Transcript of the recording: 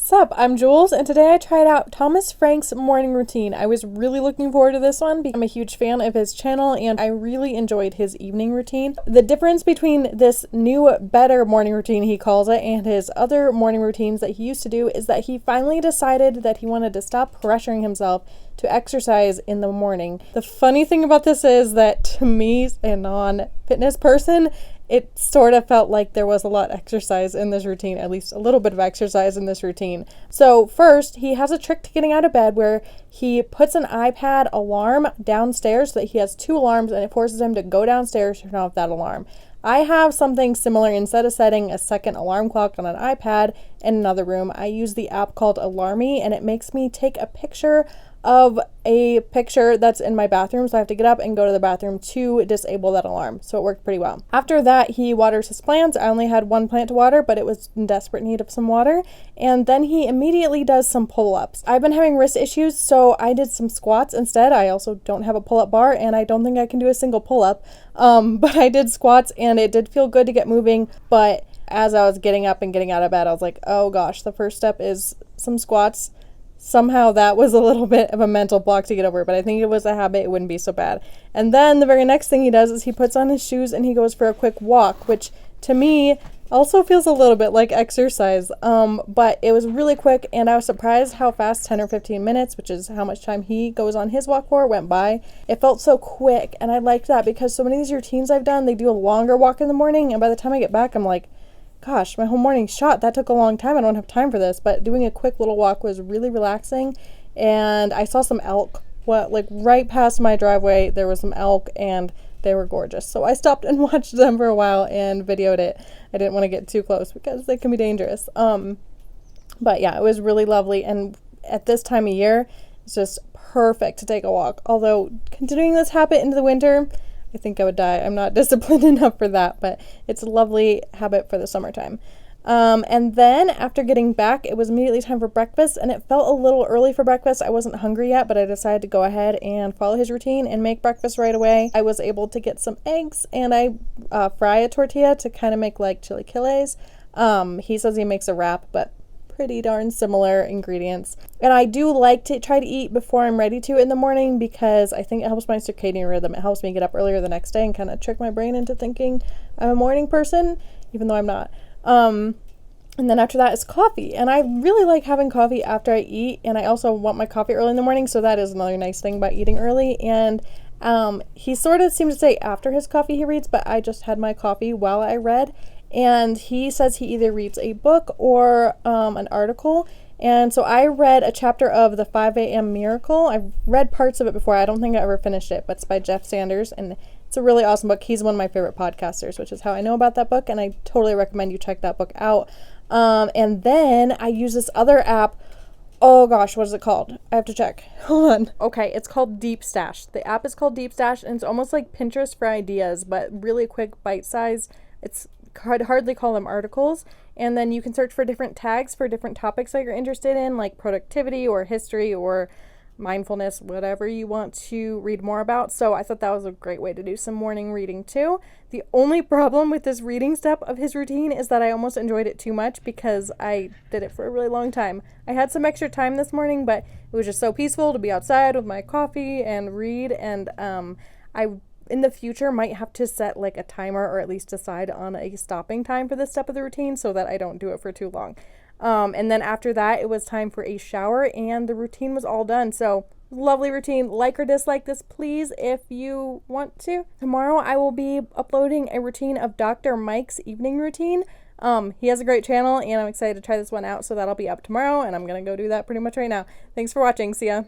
Sup, I'm Jules, and today I tried out Thomas Frank's morning routine. I was really looking forward to this one because I'm a huge fan of his channel and I really enjoyed his evening routine. The difference between this new, better morning routine, he calls it, and his other morning routines that he used to do is that he finally decided that he wanted to stop pressuring himself to exercise in the morning. The funny thing about this is that to me, a non-fitness person, it sort of felt like there was a lot of exercise in this routine, at least a little bit of exercise in this routine. So first, he has a trick to getting out of bed where he puts an iPad alarm downstairs so that he has two alarms and it forces him to go downstairs to turn off that alarm. I have something similar. Instead of setting a second alarm clock on an iPad in another room, I use the app called Alarmy, and it makes me take a picture of a picture that's in my bathroom, so I have to get up and go to the bathroom to disable that alarm. So it worked pretty well. After that, he waters his plants. I only had one plant to water, but it was in desperate need of some water. And then he immediately does some pull-ups. I've been having wrist issues, so I did some squats instead. I also don't have a pull-up bar, and I don't think I can do a single pull-up. But I did squats, and it did feel good to get moving. But as I was getting up and getting out of bed, I was like, oh gosh, the first step is some squats. Somehow that was a little bit of a mental block to get over, but I think it was a habit, it wouldn't be so bad. And then the very next thing he does is he puts on his shoes and he goes for a quick walk, which to me also feels a little bit like exercise. But it was really quick, and I was surprised how fast 10 or 15 minutes, which is how much time he goes on his walk for, went by. It felt so quick, and I liked that because so many of these routines I've done, they do a longer walk in the morning, and by the time I get back, I'm like, gosh, my whole morning's shot. That took a long time. I don't have time for this. But doing a quick little walk was really relaxing. And I saw some elk. Right past my driveway, there was some elk and they were gorgeous. So I stopped and watched them for a while and videoed it. I didn't want to get too close because they can be dangerous. But yeah, it was really lovely. And at this time of year, it's just perfect to take a walk. Although continuing this habit into the winter, I think I would die. I'm not disciplined enough for that, but it's a lovely habit for the summertime. And then after getting back, it was immediately time for breakfast, and it felt a little early for breakfast. I wasn't hungry yet, but I decided to go ahead and follow his routine and make breakfast right away. I was able to get some eggs, and I fry a tortilla to kind of make like chilaquiles. He says he makes a wrap, but pretty darn similar ingredients. And I do like to try to eat before I'm ready to in the morning because I think it helps my circadian rhythm. It helps me get up earlier the next day and kind of trick my brain into thinking I'm a morning person, even though I'm not. And then after that is coffee. And I really like having coffee after I eat, and I also want my coffee early in the morning, so that is another nice thing about eating early. And he sort of seems to say after his coffee he reads, but I just had my coffee while I read. And he says he either reads a book or an article. And so I read a chapter of The 5 a.m. Miracle. I've read parts of it before. I don't think I ever finished it, but it's by Jeff Sanders. And it's a really awesome book. He's one of my favorite podcasters, which is how I know about that book. And I totally recommend you check that book out. And then I use this other app. Oh gosh, what is it called? I have to check. Hold on. Okay, it's called Deep Stash. The app is called Deep Stash, and it's almost like Pinterest for ideas, but really quick, bite size. I'd hardly call them articles. And then you can search for different tags for different topics that you're interested in, like productivity or history or mindfulness, whatever you want to read more about. So I thought that was a great way to do some morning reading too. The only problem with this reading step of his routine is that I almost enjoyed it too much because I did it for a really long time. I had some extra time this morning, but it was just so peaceful to be outside with my coffee and read. And I in the future might have to set like a timer or at least decide on a stopping time for this step of the routine so that I don't do it for too long. And then after that, it was time for a shower and the routine was all done. So lovely routine. Like or dislike this, please, if you want to. Tomorrow I will be uploading a routine of Dr. Mike's evening routine. He has a great channel and I'm excited to try this one out. So that'll be up tomorrow and I'm going to go do that pretty much right now. Thanks for watching. See ya.